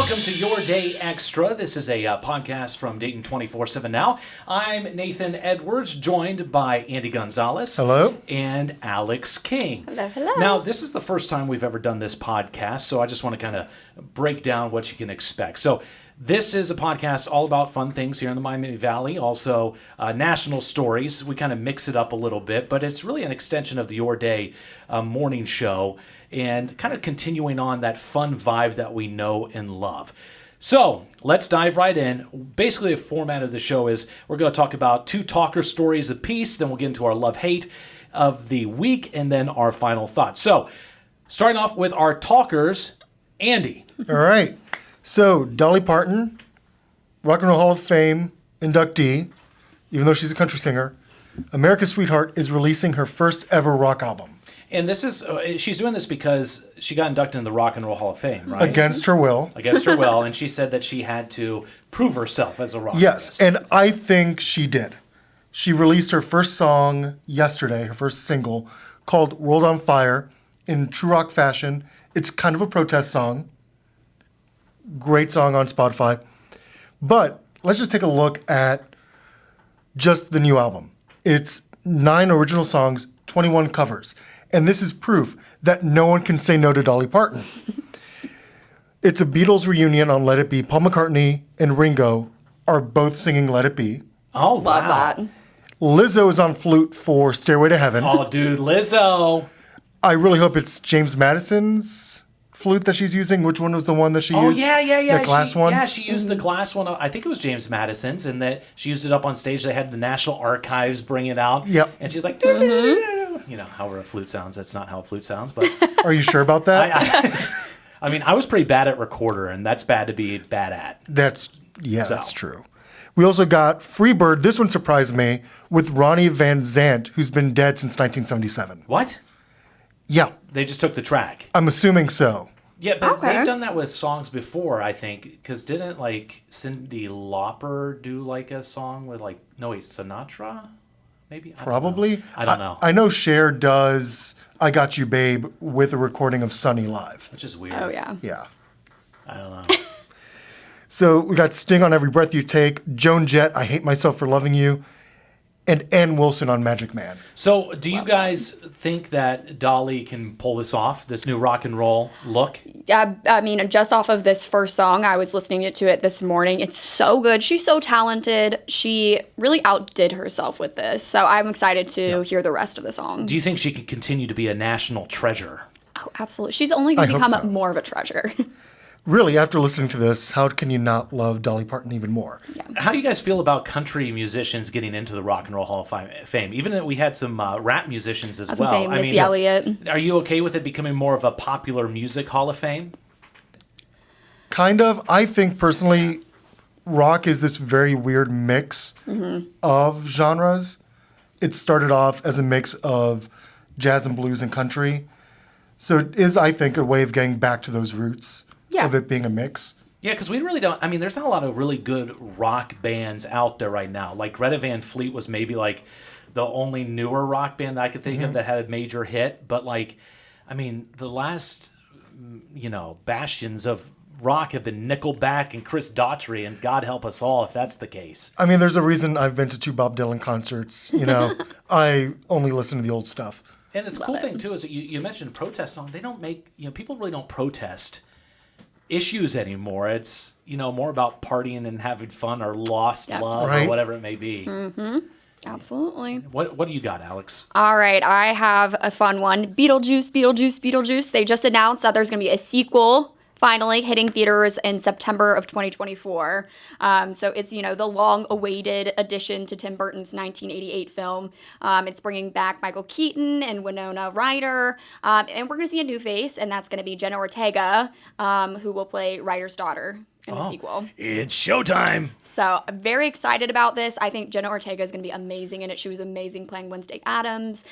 Welcome to Your Day Extra. This is a podcast from Dayton 24/7 Now. I'm Nathan Edwards, joined by Andy Gonzales. Hello. And Alex King. Hello, hello. Now, this is the first time we've ever done this podcast, so I just want to kind of break down what you can expect. So this is a podcast all about fun things here in the Miami Valley, also national stories. We kind of mix it up a little bit, but it's really an extension of the Your Day morning show and kind of continuing on that fun vibe that we know and love. So let's dive right in. Basically, the format of the show is we're going to talk about two talker stories apiece, then we'll get into our love-hate of the week, and then our final thoughts. So starting off with our talkers, Andy. All right. So, Dolly Parton, Rock and Roll Hall of Fame inductee, even though she's a country singer, America's Sweetheart is releasing her first ever rock album. And this is, she's doing this because she got inducted in the Rock and Roll Hall of Fame, right? Against her will. Against her will, and she said that she had to prove herself as a rock Yes, artist. and I think she did. She released her first song yesterday, her first single, called World on Fire, in true rock fashion. It's kind of a protest song. Great song on Spotify. But let's just take a look at just the new album. It's 9 original songs, 21 covers. And this is proof that no one can say no to Dolly Parton. It's a Beatles reunion on Let It Be. Paul McCartney and Ringo are both singing Let It Be. Oh, wow. Love that. Lizzo is on flute for Stairway to Heaven. Oh, dude, Lizzo. I really hope it's James Madison's flute that she's using. Which one was the one that she used? Yeah. The glass one? Yeah, she used the glass one. I think it was James Madison's, and that she used it up on stage. They had the National Archives bring it out. Yep. And she's like, you know, however a flute sounds. That's not how a flute sounds, but Are you sure about that? I mean, I was pretty bad at recorder, and that's bad to be bad at. That's true. We also got Freebird. This one surprised me, with Ronnie Van Zant, who's been dead since 1977. What? Yeah, They just took the track. I'm assuming so. Yeah, but Okay. they've done that with songs before, I think. Because didn't, like, Cyndi Lauper do, like, a song with, like, Sinatra? Maybe? Probably. I don't know. I know Cher does I Got You Babe with a recording of Sunny live. Which is weird. Oh, yeah. Yeah. I don't know. So we got Sting on Every Breath You Take, Joan Jett, I Hate Myself for Loving You, and Ann Wilson on Magic Man. So, do you guys think that Dolly can pull this off, this new rock and roll look? I mean, just off of this first song, I was listening to it this morning. It's so good. She's so talented. She really outdid herself with this. So I'm excited to hear the rest of the songs. Do you think she can continue to be a national treasure? Oh, absolutely. She's only going I to hope become so. more of a treasure. Really, after listening to this, how can you not love Dolly Parton even more? How do you guys feel about country musicians getting into the Rock and Roll Hall of Fame? Even that we had some rap musicians as I was well. going to say, Missy Elliott. Are you okay with it becoming more of a popular music Hall of Fame? Kind of. I think personally, rock is this very weird mix of genres. It started off as a mix of jazz and blues and country. So it is, I think, a way of getting back to those roots of it being a mix. Yeah, because we really don't. I mean, there's not a lot of really good rock bands out there right now. Like Greta Van Fleet was maybe like the only newer rock band that I could think of that had a major hit. But like, I mean, the last, bastions of rock have been Nickelback and Chris Daughtry, and God help us all if that's the case. I mean, there's a reason I've been to 2 Bob Dylan concerts. I only listen to the old stuff. And the cool thing too is that you mentioned protest song. They don't make people really don't protest issues anymore. It's more about partying and having fun or lost love or whatever it may be. Mm-hmm. Absolutely. What do you got, Alex? All right, I have a fun one. Beetlejuice. They just announced that there's going to be a sequel finally hitting theaters in September of 2024. So it's, the long-awaited addition to Tim Burton's 1988 film. It's bringing back Michael Keaton and Winona Ryder. And we're going to see a new face, and that's going to be Jenna Ortega, who will play Ryder's daughter in the sequel. It's showtime. So I'm very excited about this. I think Jenna Ortega is going to be amazing in it. She was amazing playing Wednesday Addams.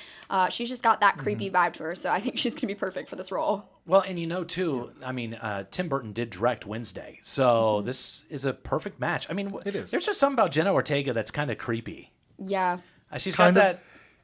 She's just got that creepy vibe to her, so I think she's going to be perfect for this role. Well, and too, I mean, Tim Burton did direct Wednesday, so this is a perfect match. I mean, it is. There's just something about Jenna Ortega that's kind of creepy. Yeah. She's Kind got of. that.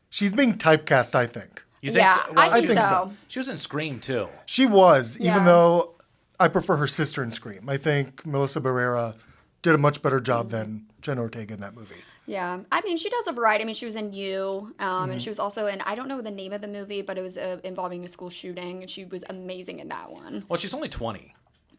She's being typecast, I think. You think Yeah, so? I think so. She was in Scream too. She was, even though I prefer her sister in Scream. I think Melissa Barrera did a much better job than Jenna Ortega in that movie. Yeah. I mean, she does a variety. I mean, she was in You, and she was also in, I don't know the name of the movie, but it was involving a school shooting, and she was amazing in that one. Well, she's only 20.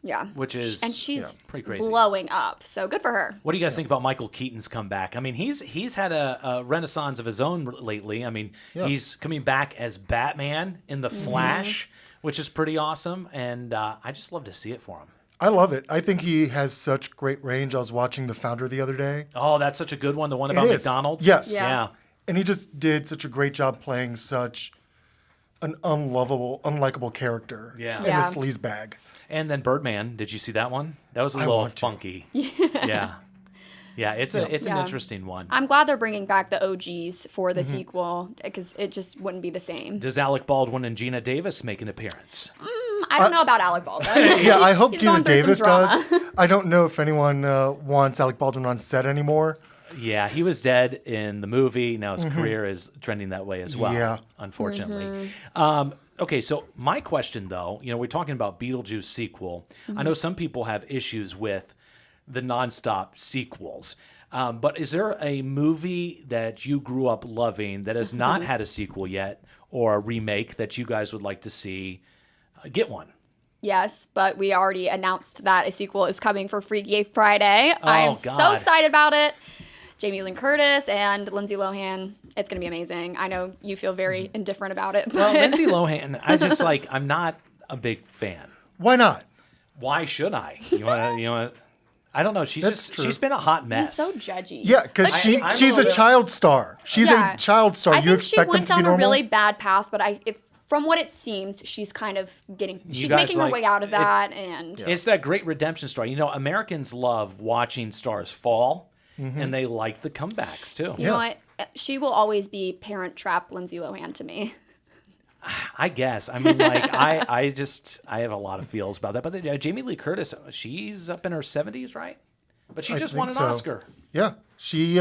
Yeah. Which is and she's pretty crazy. blowing up. So good for her. What do you guys think about Michael Keaton's comeback? I mean, he's had a renaissance of his own lately. I mean, he's coming back as Batman in The Flash, which is pretty awesome, and I just love to see it for him. I love it. I think he has such great range. I was watching The Founder the other day. Oh, that's such a good one. The one about McDonald's? Yes. Yeah. And he just did such a great job playing such an unlovable, unlikable character Yeah. in Yeah. a sleaze bag. And then Birdman, did you see that one? That was a I little want to. funky. Yeah. Yeah, it's an Yeah. interesting one. I'm glad they're bringing back the OGs for the sequel because it just wouldn't be the same. Does Alec Baldwin and Gina Davis make an appearance? I don't know about Alec Baldwin. Yeah, I hope He's Gina going through some Davis does. drama. I don't know if anyone wants Alec Baldwin on set anymore. Yeah, he was dead in the movie. Now his career is trending that way as well, Yeah. unfortunately. Okay, so my question, though, we're talking about Beetlejuice sequel. I know some people have issues with the nonstop sequels. But is there a movie that you grew up loving that has not had a sequel yet or a remake that you guys would like to see get one? Yes, but we already announced that a sequel is coming for Freaky Friday. I am so God. excited about it. Jamie Lynn Curtis and Lindsay Lohan. It's going to be amazing. I know you feel very indifferent about it. But Well, Lindsay Lohan, I'm not a big fan. Why not? Why should I? You want to, I don't know. That's true. She's been a hot he's mess. so judgy. Yeah, because Like, I'm she's a a little- child star. She's Yeah. a child star. I You think she expect them went to be down a normal? really bad path, but from what it seems, she's kind of she's guys making her like- way out of that. And It's that great redemption story. Americans love watching stars fall, and they like the comebacks too. you know what? She will always be Parent Trap Lindsay Lohan to me. I guess. I mean, I have a lot of feels about that. But Jamie Lee Curtis, she's up in her 70s, right? But she I just think won an so. Oscar. Yeah. She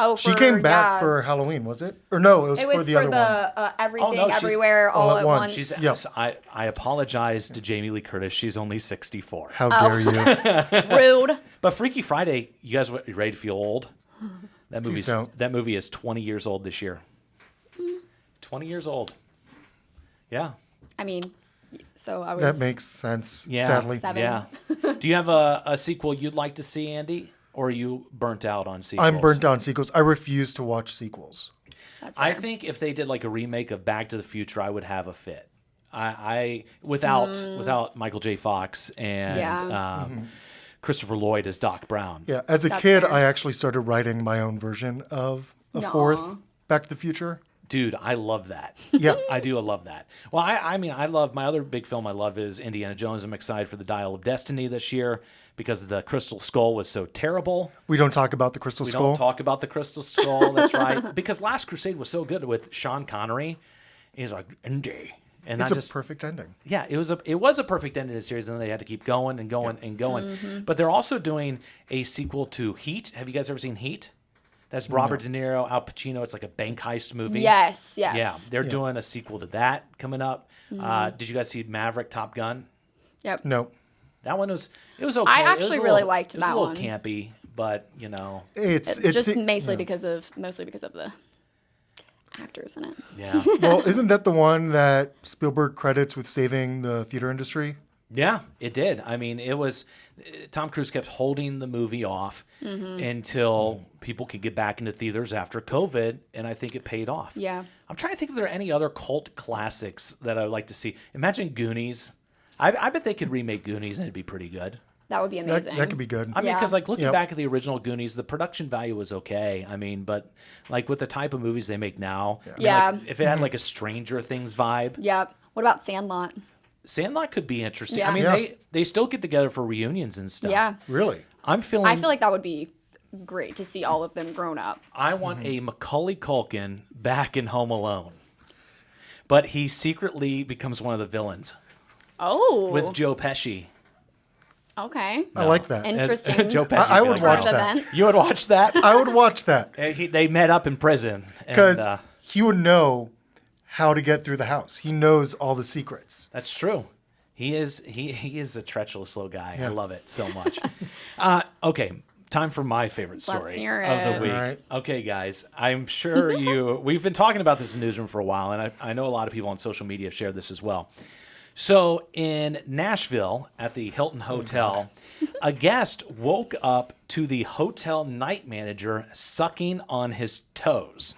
Oh, came back for Halloween, was it? Or no, it was, It was for the other one. Everything, Oh, no, she's everywhere, all at once. She's. Yep. I apologize to Jamie Lee Curtis. She's only 64. How dare you? Rude. But Freaky Friday, you guys ready to feel old? That don't. movie is 20 years old this year. 20 years old. Yeah. I mean, so I was. That makes sense, Yeah. sadly. 7. Yeah. Do you have a sequel you'd like to see, Andy? Or are you burnt out on sequels? I'm burnt out on sequels. I refuse to watch sequels. That's I fair. think if they did like a remake of Back to the Future, I would have a fit. I without Michael J. Fox and Yeah. Christopher Lloyd as Doc Brown. Yeah, as a That's kid, fair. I actually started writing my own version of a fourth Back to the Future. Dude, I love that. Yeah. I do love that. Well, I mean, I love my other big film I love is Indiana Jones. I'm excited for the Dial of Destiny this year because the Crystal Skull was so terrible. We don't talk about the Crystal We Skull. don't talk about the Crystal Skull. That's right. Because Last Crusade was so good with Sean Connery. He's like, Indy. And It's I a just, perfect ending. yeah, it was a perfect end to the series, and then they had to keep going and going and going. But they're also doing a sequel to Heat. Have you guys ever seen Heat? That's Robert De Niro, Al Pacino. It's like a bank heist movie. Yes. Yeah, they're doing a sequel to that coming up. Did you guys see Maverick Top Gun? Yep. No, That one was okay. I It was actually a really little- liked it was that a little one. campy, but it's Just mostly because of the actors in it. yeah, well, isn't that the one that Spielberg credits with saving the theater industry? yeah, it did. I mean, it was Tom Cruise kept holding the movie off until people could get back into theaters after COVID, and I think it paid off. Yeah. I'm trying to think if there are any other cult classics that I would like to see. Imagine Goonies. I bet they could remake Goonies and it'd be pretty good. That would be That, amazing. that could be good. I mean, Yeah. because like looking Yep. back at the original Goonies, the production value was okay. I mean, but like with the type of movies they make now, I mean, Yeah. like, if it had like a Stranger Things vibe, Yep. What about Sandlot? Sandlot could be interesting. I Yeah. mean, Yeah. they still get together for reunions and stuff. Yeah. Really? I'm feeling. I feel like that would be great to see all of them grown up. I want a Macaulay Culkin back in Home Alone, but he secretly becomes one of the villains Oh. with Joe Pesci. Okay. I like that. Interesting. Joe Pesci. I would like, watch Turn of that. events. You would watch that? I would watch that They met up in prison. and, because he would know how to get through the house. He knows all the secrets. that's true. He is a treacherous little guy. I Yeah. love it so much. Okay, time for my favorite story hear of the it. week. All right. Okay, guys, I'm sure we've been talking about this in the newsroom for a while, and I know a lot of people on social media have shared this as well. So in Nashville at the Hilton Hotel, a guest woke up to the hotel night manager sucking on his toes.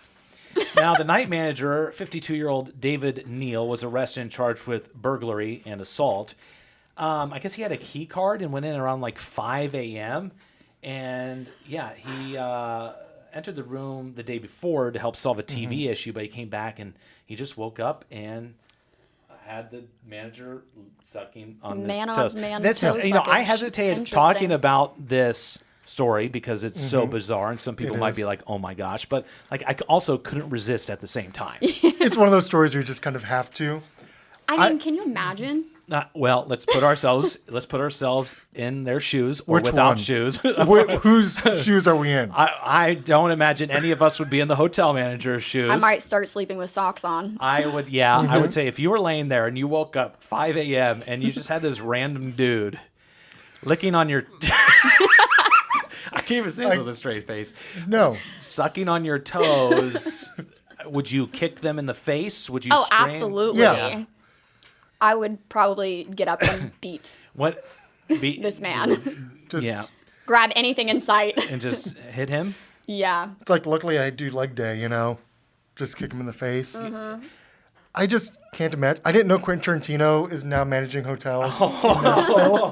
Now, the night manager, 52-year-old David Neal, was arrested and charged with burglary and assault. I guess he had a key card and went in around like 5 a.m. And yeah, he entered the room the day before to help solve a TV issue, but he came back and he just woke up and had the manager sucking on Man his on toes. man This is, toe I suckage. hesitated Interesting. talking about this story because it's so bizarre, and some people It might is. be like, "Oh my gosh!" But like, I also couldn't resist at the same time. It's one of those stories where you just kind of have to. I mean, can you imagine? Well, let's put ourselves in their shoes or Which without one? shoes. Whose shoes are we in? I don't imagine any of us would be in the hotel manager's shoes. I might start sleeping with socks on. I would, yeah. I would say if you were laying there and you woke up 5 a.m. and you just had this random dude licking on your, I can't even say this with a straight face, No. sucking on your toes. Would you kick them in the face? Would you? Oh, scream? absolutely. Yeah. I would probably get up and beat What? this man. Just, Yeah, Grab anything in sight. and just hit him. Yeah. It's like, luckily I do leg day, just kick him in the face. I just can't imagine. I didn't know Quentin Tarantino is now managing hotels in Nashville.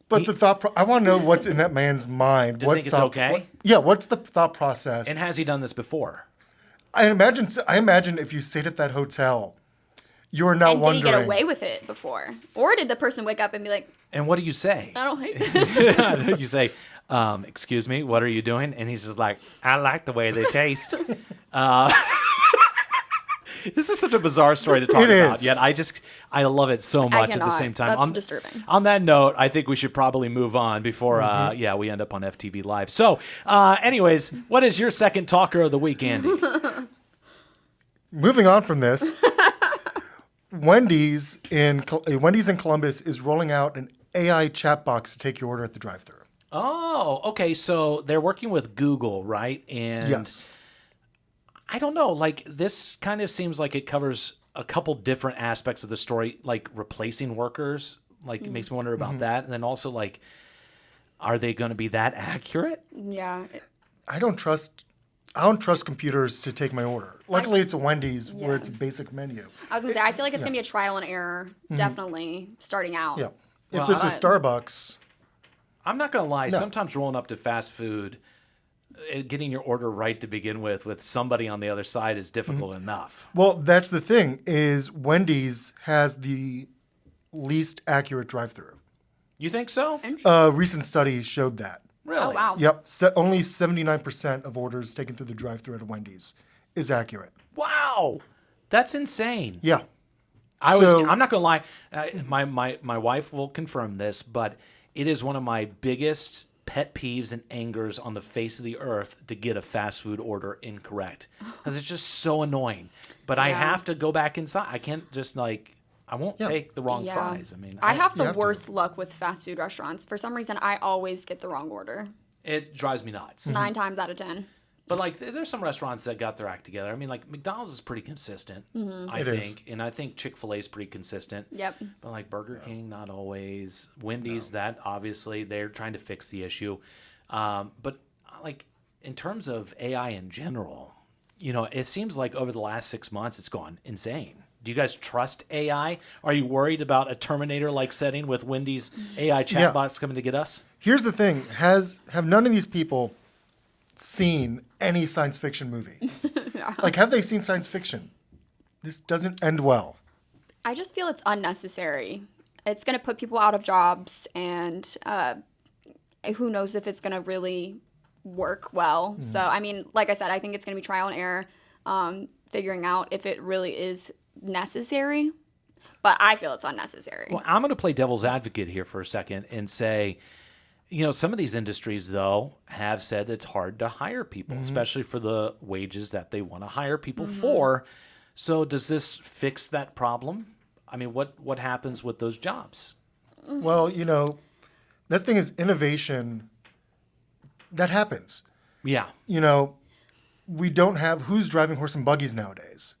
But the thought, I want to know what's in that man's mind. Do you think it's okay? What's the thought process? And has he done this before? I imagine if you stayed at that hotel, you are now And did wondering. he get away with it before? Or did the person wake up and be like, And what do you say? I don't hate this? You say, excuse me, what are you doing? And he's just like, I like the way they taste. This is such a bizarre story to talk It about. is. Yet I love it so much at the cannot. same time. That's on, disturbing. On that note, I think we should probably move on before, we end up on FTV Live. So, anyways, what is your second talker of the week, Andy? Moving on from this, Wendy's in Columbus is rolling out an AI chat box to take your order at the drive-thru. Oh, okay. So they're working with Google, right? And Yes. I don't know. Like, this kind of seems like it covers a couple different aspects of the story, like replacing workers. Like, it makes me wonder about that. And then also, like, are they going to be that accurate? Yeah. I don't trust computers to take my order. Luckily, it's a Wendy's where it's a basic menu. I was going to say, I feel like it's going to be a trial and error, definitely, starting out. Yeah. Well, If this was Starbucks, I'm not going to lie. No. Sometimes rolling up to fast food, getting your order right to begin with somebody on the other side is difficult enough. well, that's the thing, is Wendy's has the least accurate drive-thru. You think so? A recent study showed that. Really? Oh, wow. Yep, only 79% of orders taken through the drive-thru at a Wendy's is accurate. Wow. That's insane. Yeah. I'm not gonna lie. My wife will confirm this, but it is one of my biggest pet peeves and angers on the face of the earth to get a fast food order incorrect, because it's just so annoying. But I Yeah. have to go back inside. I can't just I won't take the wrong fries. I mean, I have the have to. worst luck with fast food restaurants. For some reason, I always get the wrong order. it drives me nuts. 9 times out of 10. But like, there's some restaurants that got their act together. I mean, like McDonald's is pretty consistent, I It think, is. and I think Chick-fil-A is pretty consistent. Yep. But like Burger King, not always. Wendy's, that obviously they're trying to fix the issue. But like in terms of AI in general, it seems like over the last 6 months it's gone insane. Do you guys trust AI? Are you worried about a Terminator-like setting with Wendy's AI chatbots coming to get us? Here's the thing: have none of these people seen any science fiction movie? Like, have they seen science fiction? This doesn't end well. I just feel it's unnecessary. It's going to put people out of jobs, and who knows if it's going to really work well. So, I mean, like I said, I think it's going to be trial and error, figuring out if it really is necessary. But I feel it's unnecessary. Well, I'm going to play devil's advocate here for a second and say, some of these industries, though, have said it's hard to hire people, especially for the wages that they want to hire people for. So does this fix that problem? I mean, what happens with those jobs? Well, that thing is innovation. That happens. Yeah. We don't have who's driving horse and buggies nowadays.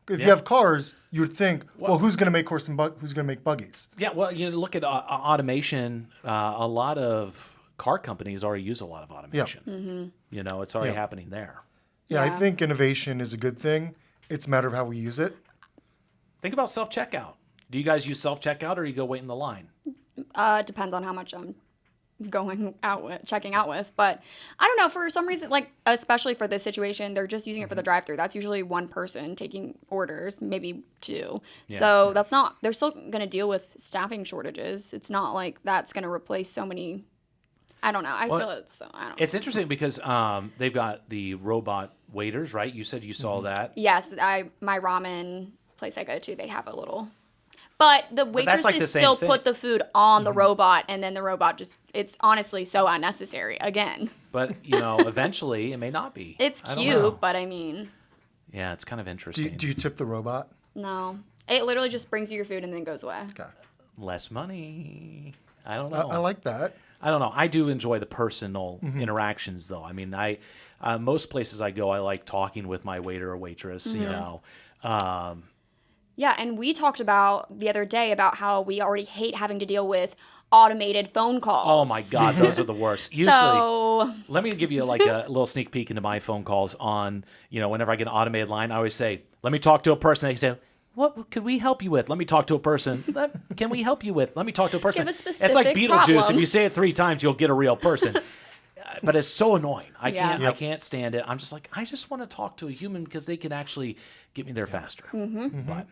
If Yeah. you have cars, you would think, well, who's going to make who's going to make buggies? Yeah, well, look at automation. A lot of car companies already use a lot of automation. It's already happening there. Yeah, I Yeah. think innovation is a good thing. It's a matter of how we use it. Think about self-checkout. Do you guys use self-checkout or you go wait in the line? Depends on how much I'm checking out with. But I don't know, for some reason, like, especially for this situation, they're just using it for the drive-thru. That's usually one person taking orders, maybe two. Yeah. So they're still going to deal with staffing shortages. It's not like that's going to replace so many. I don't know. I don't know. It's interesting because they've got the robot waiters, right? You said you saw that. Yes, my ramen place I go to, they have a little. But the that's like the waitresses same still thing. put the food on the robot, and then the robot it's honestly so unnecessary. Again, But, eventually it may not be. it's I don't know. cute, but I mean, Yeah, it's kind of Do interesting. you tip the robot? no. It literally just brings you your food and then goes away. Okay. Less money. I don't know. I like that. I don't know. I do enjoy the personal interactions, though. I mean, most places I go, I like talking with my waiter or waitress. Yeah, and we talked about the other day about how we already hate having to deal with automated phone calls. Oh my God, those are the worst. Usually, So let me give you like a little sneak peek into my phone calls. On whenever I get an automated line, I always say, "Let me talk to a person." They say, "What could we help you with?" Let me talk to a person. Can we help you with? Let me talk to a person. Give a It's like specific Beetlejuice. problem. If you say it 3 times, you'll get a real person. But it's so annoying. I Yeah. can't. I can't stand it. I'm just like, I just want to talk to a human because they can actually get me there faster. But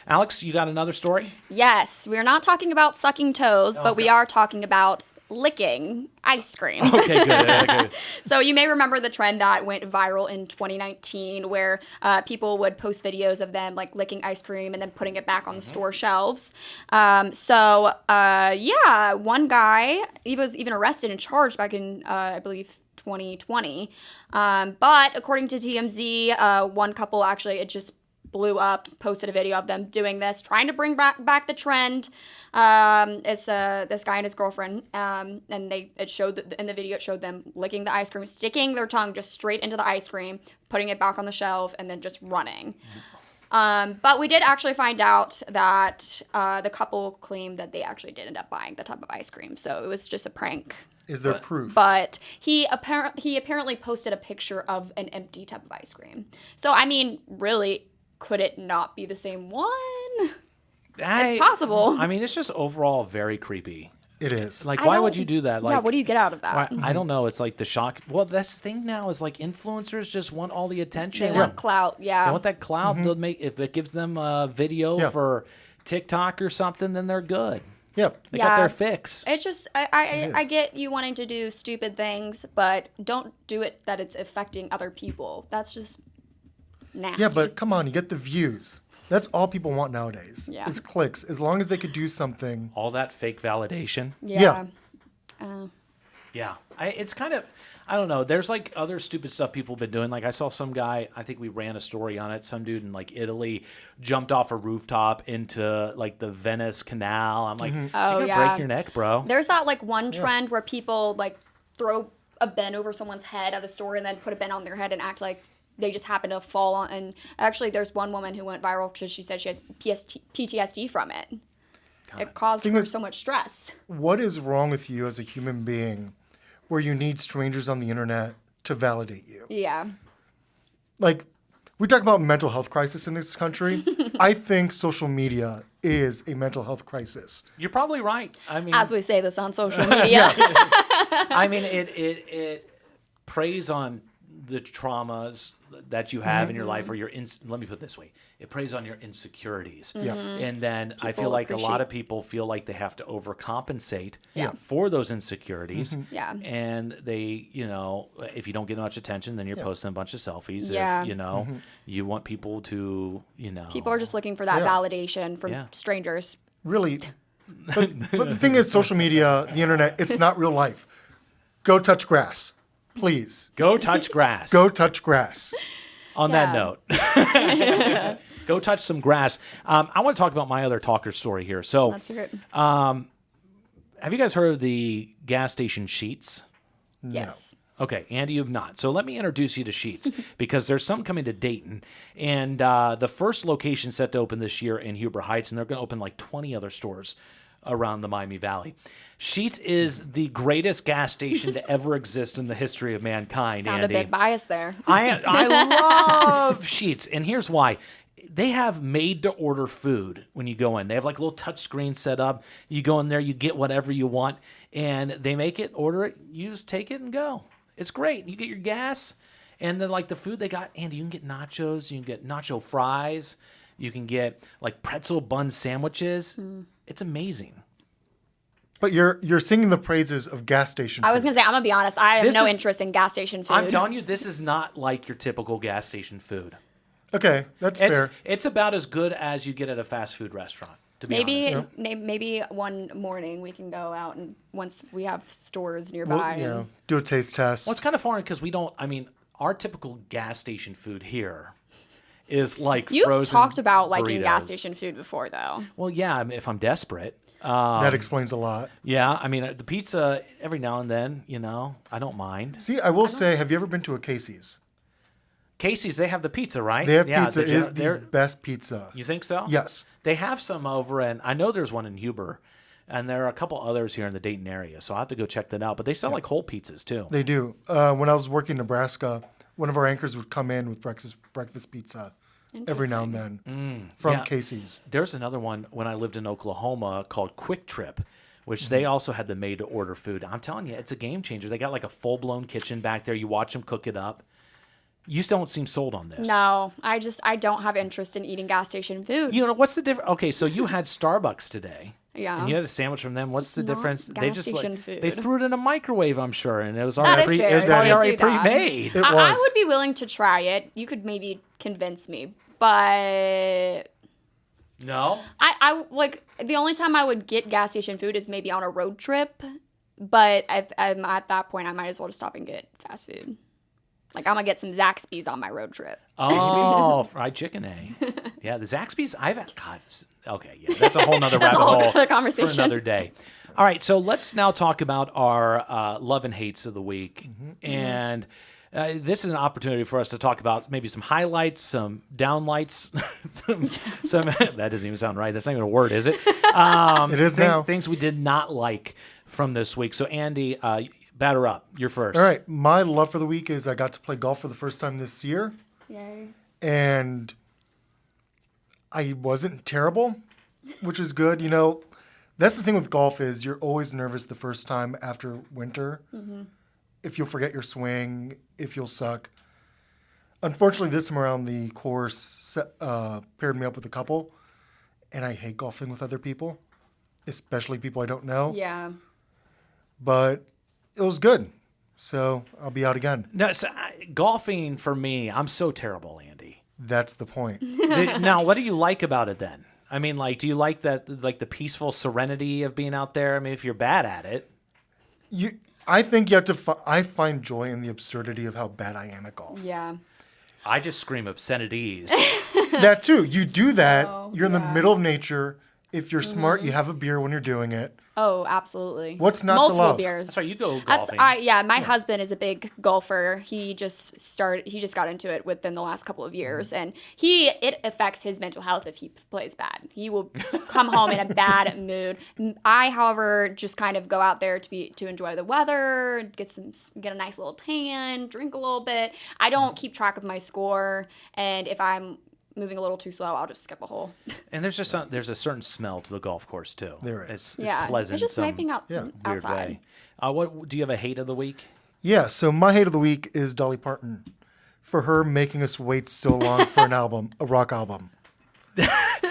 Alex, you got another story? yes, we're not talking about sucking toes, but we are talking about licking ice cream. Okay, good. So you may remember the trend that went viral in 2019 where people would post videos of them like licking ice cream and then putting it back on the store shelves. One guy, he was even arrested and charged back in, I believe, 2020. But according to TMZ, one couple actually, it just blew up, posted a video of them doing this, trying to bring back the trend. It's this guy and his girlfriend, and it showed in the video, it showed them licking the ice cream, sticking their tongue just straight into the ice cream, putting it back on the shelf, and then just running. But we did actually find out that the couple claimed that they actually did end up buying the tub of ice cream, so it was just a prank. Is there proof? But he apparently posted a picture of an empty tub of ice cream. So I mean, really, could it not be the same one? It's possible. I mean, it's just overall very creepy. It is. Like, I why don't- would you do that? Like, yeah, what do you get out of that? I don't know. It's like the shock. Well, that's the thing now is like influencers just want all the attention. They want clout, yeah. They want that clout. They'll make if it gives them a video Yeah. for TikTok or something, then they're good. Yep. They got their fix. It's just I get you wanting to do stupid things, but don't do it that it's affecting other people. That's just nasty. Yeah, but come on, you get the views. That's all people want nowadays. Yeah. Is clicks. As long as they could do something. All that fake validation. yeah. Yeah, it's kind of, I don't know. There's like other stupid stuff people have been doing. Like I saw some guy, I think we ran a story on it. Some dude in like Italy jumped off a rooftop into like the Venice Canal. I'm like, Oh, you could yeah. break your neck, bro. There's that like one trend where people like throw a bin over someone's head at a store and then put a bin on their head and act like they just happen to fall on. And actually, there's one woman who went viral because she said she has PTSD from it. It caused Thing her is- so much stress. What is wrong with you as a human being where you need strangers on the internet to validate you? Yeah. Like, we talk about mental health crisis in this country. I think social media is a mental health crisis. You're probably right. I mean, As we say this on social media. I mean, it preys on the traumas that you have in your life, or let me put it this way: it preys on your insecurities. Yeah. And then I feel People like a lot of appreciate- people feel like they have to overcompensate Yeah. for those insecurities. Yeah. And they, if you don't get much attention, then you're posting a bunch of selfies. Yeah. If, you want people to, People are just looking for that Yeah. validation from Yeah. strangers. Really. But the thing is, social media, the internet, it's not real life. Go touch grass. Please. go touch grass. Go touch grass. On that note, go touch some grass. I want to talk about my other talker story here. So, Let's hear it. have you guys heard of the gas station Sheets? Yes. Okay, Andy, you've not. So let me introduce you to Sheets because there's some coming to Dayton. And the first location set to open this year in Huber Heights, and they're going to open like 20 other stores around the Miami Valley. Sheets is the greatest gas station to ever exist in the history of mankind, Sound Andy. a bit biased there. I love Sheets, and here's why. They have made-to-order food when you go in. They have like a little touch screen set up. You go in there, you get whatever you want, and they make it, order it, you just take it and go. It's great. You get your gas, and then like the food they got, Andy, you can get nachos, you can get nacho fries, you can get like pretzel bun sandwiches. It's amazing. But you're singing the praises of gas station food. I was going to say, I'm going to be honest. I have This no is- interest in gas station food. I'm telling you, this is not like your typical gas station food. Okay, that's fair. It's about as good as you get at a fast food restaurant, to be honest. Maybe one morning we can go out and once we have stores Well, nearby. yeah, do a taste test. Well, it's kind of foreign because we don't, I mean, our typical gas station food here is like You've frozen talked about liking burritos. gas station food before, though. Well, yeah, I mean, if I'm desperate. That explains a lot. Yeah, I mean, the pizza, every now and then, I don't mind. See, I will say, have you ever been to a Casey's? Casey's, they have the pizza, right? They have yeah, pizza. It is the best pizza. You think so? Yes. They have some over in, I know there's one in Huber, and there are a couple others here in the Dayton area, so I'll have to go check that out. But they sell like whole pizzas, too. They do. When I was working in Nebraska, one of our anchors would come in with breakfast pizza every now and then from Yeah. Casey's. There's another one when I lived in Oklahoma called Quick Trip, which they also had the made-to-order food. I'm telling you, it's a game changer. They got like a full-blown kitchen back there. You watch them cook it up. You still don't seem sold on this. No, I don't have interest in eating gas station food. You know, what's the difference? Okay, so you had Starbucks today. Yeah. And you had a sandwich from them. What's the Not difference? They gas just station like food. they threw it in a microwave, I'm sure, and it was That already is fair. it was They probably did already do that. pre-made. It I was. would be willing to try it. You could maybe convince me, but No. I like the only time I would get gas station food is maybe on a road trip. But I'm at that point, I might as well just stop and get fast food. Like I'm gonna get some Zaxby's on my road trip. Oh, fried chicken, eh? Yeah, the Zaxby's. I've had. God. Okay, yeah, that's a whole nother rabbit whole hole other for conversation. another day. All right, so let's now talk about our love and hates of the week, and this is an opportunity for us to talk about maybe some highlights, some downlights, some that doesn't even sound right. That's not even a word, is it? It is now. Things we did not like from this week. So, Andy, batter up. You're first. All right. My love for the week is I got to play golf for the first time this year. Yay. And I wasn't terrible, which is good. You know, that's the thing with golf is you're always nervous the first time after winter. If you'll forget your swing, if you'll suck. Unfortunately, this time around, the course paired me up with a couple, and I hate golfing with other people, especially people I don't know. Yeah. But it was good, so I'll be out again. No, so, golfing for me, I'm so terrible, Andy. That's the point. Now, what do you like about it then? I mean, like, do you like that, like the peaceful serenity of being out there? I mean, if you're bad at it, I think you have to. I find joy in the absurdity of how bad I am at golf. Yeah. I just scream obscenities. That too. You do that. So, You're in the yeah. middle of nature. If you're smart, you have a beer when you're doing it. Oh, absolutely. What's not to Multiple love? beers. That's right, you go That's golfing. my husband is a big golfer. He just got into it within the last couple of years, and it affects his mental health if he plays bad. He will come home in a bad mood. I, however, just kind of go out there to enjoy the weather, get a nice little tan, drink a little bit. I don't keep track of my score, and if I'm moving a little too slow, I'll just skip a hole. And there's just there's a certain smell to the golf course too. There is. It's Yeah, pleasant. it's just some sniping out weird outside. way. What do you have a hate of the week? Yeah. So my hate of the week is Dolly Parton, for her making us wait so long for an album, a rock album.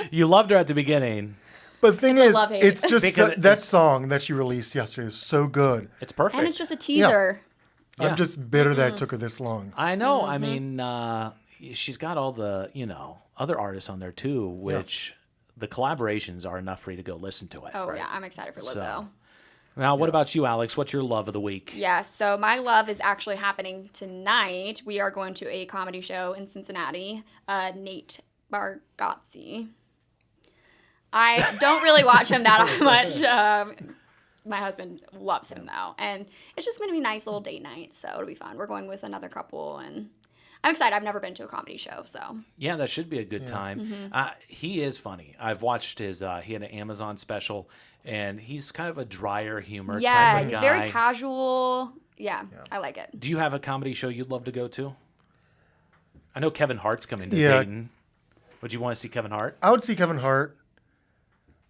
You loved her at the beginning. But the thing a is, love-hate. it's just Because that song that she released yesterday is so good. It's perfect. And it's just a teaser. Yeah. I'm just bitter that it took her this long. I know. I mean, she's got all the other artists on there too, which the collaborations are enough for you to go listen to it. Oh yeah, I'm excited for Lizzo. So, Now, what about you, Alex? What's your love of the week? Yes, so my love is actually happening tonight. We are going to a comedy show in Cincinnati. Nate Bargatze. I don't really watch him that much. My husband loves him, though. And it's just going to be a nice little date night, so it'll be fun. We're going with another couple, and I'm excited. I've never been to a comedy show, so. Yeah, that should be a good time. He is funny. I've watched his, he had an Amazon special, and he's kind of a drier humor type of He's guy. very casual. Yeah, I like it. Do you have a comedy show you'd love to go to? I know Kevin Hart's coming to Yeah. Dayton. Would you want to see Kevin Hart? I would see Kevin Hart.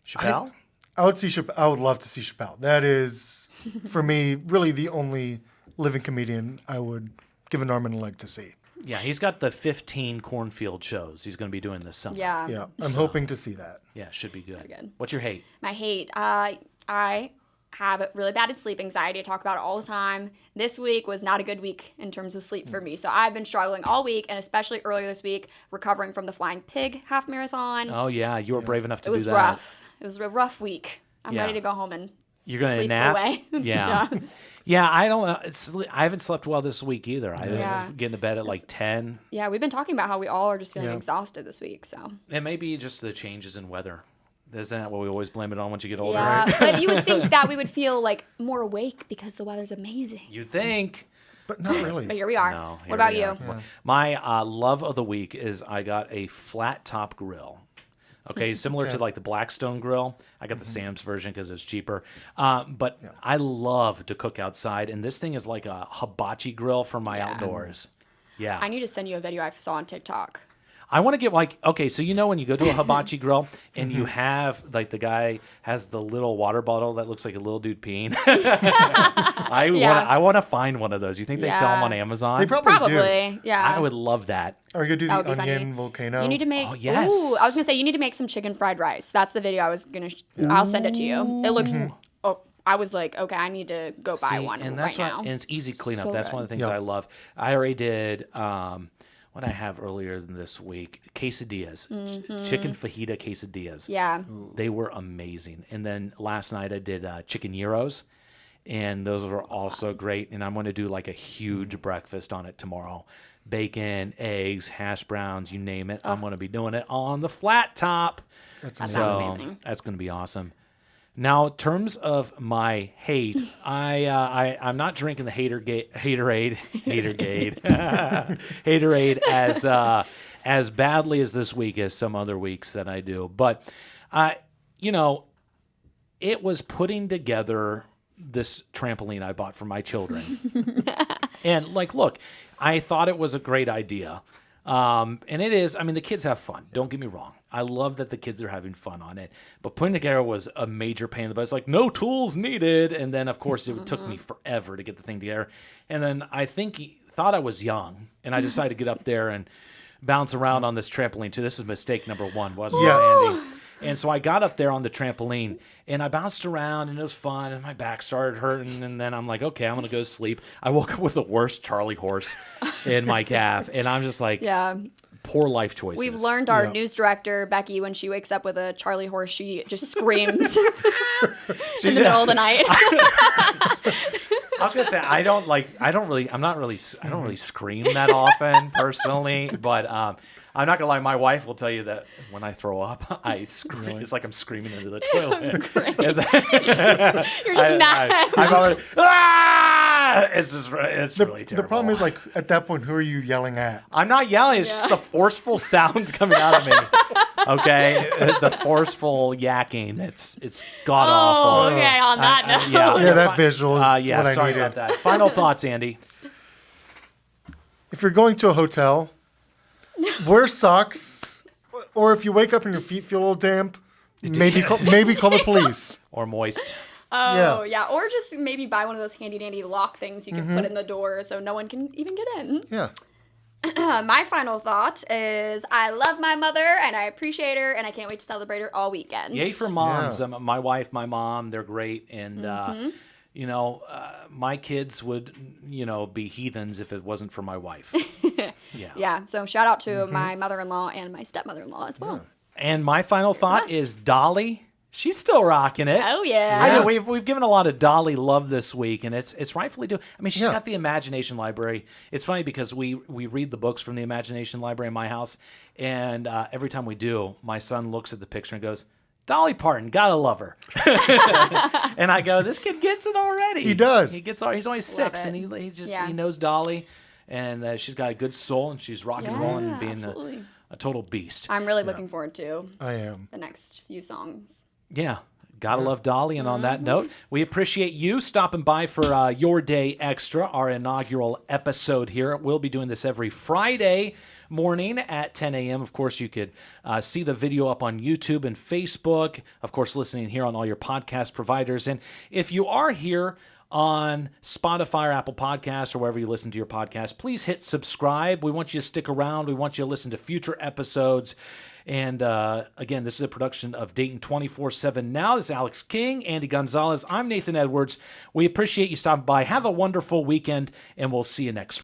Chappelle? I would see Chappelle. I would love to see Chappelle. That is, for me, really the only living comedian I would give an arm and a leg to see. Yeah, he's got the 15 cornfield shows he's going to be doing this summer. Yeah. Yeah, I'm hoping to see that. Yeah, should be good. good. What's your hate? My hate. I have really bad sleep anxiety. I talk about it all the time. This week was not a good week in terms of sleep for me. So I've been struggling all week, and especially earlier this week, recovering from the Flying Pig half marathon. Oh, yeah, you were brave enough to It was do that. rough. It was a rough week. I'm Yeah. ready to go home and You're going to sleep nap? away. Yeah. Yeah, I don't. I haven't slept well this week either. I Yeah. get into bed at like 10. Yeah, we've been talking about how we all are just feeling Yeah. exhausted this week. So It may be just the changes in weather. Isn't that what we always blame it on once you get older? yeah, Right? but you would think that we would feel like more awake because the weather's amazing. You think. But not really. But here we are. No. What about here you? we are. My love of the week is I got a flat top grill. Okay, similar to like the Blackstone grill. I got the Sam's version because it was cheaper. But I love to cook outside, and this thing is like a hibachi grill for my outdoors. Yeah. I need to send you a video I saw on TikTok. I want to get like, okay, so you know when you go to a hibachi grill and you have, like the guy has the little water bottle that looks like a little dude peeing. I want to find one of those. You think they sell them on Amazon? They probably do. Probably, yeah. I would love that. Are you going to do That the would be onion funny. volcano? You need to make. Oh, yes. Ooh, I was gonna say you need to make some chicken fried rice. That's the video I was gonna. I'll send it to you. It looks. Oh, I was like, okay, I need to go buy See, one and right that's now. and it's easy cleanup. So That's good. one of the things Yep. I love. I already did what I have earlier this week, quesadillas, chicken fajita quesadillas. Yeah. They were amazing. And then last night I did chicken gyros, and those were also great. And I'm going to do like a huge breakfast on it tomorrow. Bacon, eggs, hash browns, you name it. I'm going to be doing it on the flat top. That's That amazing. sounds amazing. That's going to be awesome. Now, in terms of my hate, I'm not drinking the Haterade as badly as this week as some other weeks that I do. But, it was putting together this trampoline I bought for my children. And like, look, I thought it was a great idea. And it is, I mean, the kids have fun. Don't get me wrong. I love that the kids are having fun on it. But putting together was a major pain in the butt. It's like, no tools needed. And then, of course, it took me forever to get the thing together. And then I think he thought I was young. And I decided to get up there and bounce around on this trampoline, too. This is mistake number one, wasn't Yes. it, Andy? And so I got up there on the trampoline, and I bounced around, and it was fun, and my back started hurting, and then I'm like, okay, I'm going to go to sleep. I woke up with the worst Charlie horse in my calf, and I'm just like, Yeah. poor life choices. We've learned our Yeah. news director, Becky, when she wakes up with a Charlie horse, she just screams in the She's- middle of the night. I was gonna say I don't really scream that often personally, but I'm not gonna lie. My wife will tell you that when I throw up, I scream. Really? It's like I'm screaming into the toilet. You're just mad. I'm always, ah! It's really terrible. The problem is, like, at that point, who are you yelling at? I'm not yelling. It's just the forceful sound coming out of me. Okay, the forceful yakking. It's god Oh, awful. okay. On that note. Yeah, that visual is Yeah, what I sorry needed. about that. Final thoughts, Andy. If you're going to a hotel, wear socks, or if you wake up and your feet feel a little damp, maybe call the police. Or moist. Oh, yeah. Or just maybe buy one of those handy dandy lock things you can put in the door so no one can even get in. Yeah. My final thought is I love my mother and I appreciate her and I can't wait to celebrate her all weekend. Yay for moms. Yeah. My wife, my mom, they're great. And, my kids would, be heathens if it wasn't for my wife. Yeah. Yeah, so shout out to my mother-in-law and my stepmother-in-law as well. And my final thought Yes. is Dolly She's still rocking it. Oh, yeah. I know we've given a lot of Dolly love this week, and it's rightfully due. I mean, she's Yeah. got the Imagination Library. It's funny because we read the books from the Imagination Library in my house, and every time we do, my son looks at the picture and goes, Dolly Parton, gotta love her. And I go, this kid gets it already. He does. He's only 6, it. and he just Yeah. he knows Dolly, and she's got a good soul, and she's rock and rolling and being absolutely. a total beast. I'm really looking forward to I am. the next few songs. Yeah. Gotta love Dolly. And on that note, we appreciate you stopping by for Your Day Extra, our inaugural episode here. We'll be doing this every Friday morning at 10 a.m. Of course, you could see the video up on YouTube and Facebook. Of course, listening here on all your podcast providers. And if you are here on Spotify or Apple Podcasts or wherever you listen to your podcast, please hit subscribe. We want you to stick around. We want you to listen to future episodes. And again, this is a production of Dayton 24/7 Now. This is Alex King, Andy Gonzales. I'm Nathan Edwards. We appreciate you stopping by. Have a wonderful weekend, and we'll see you next week.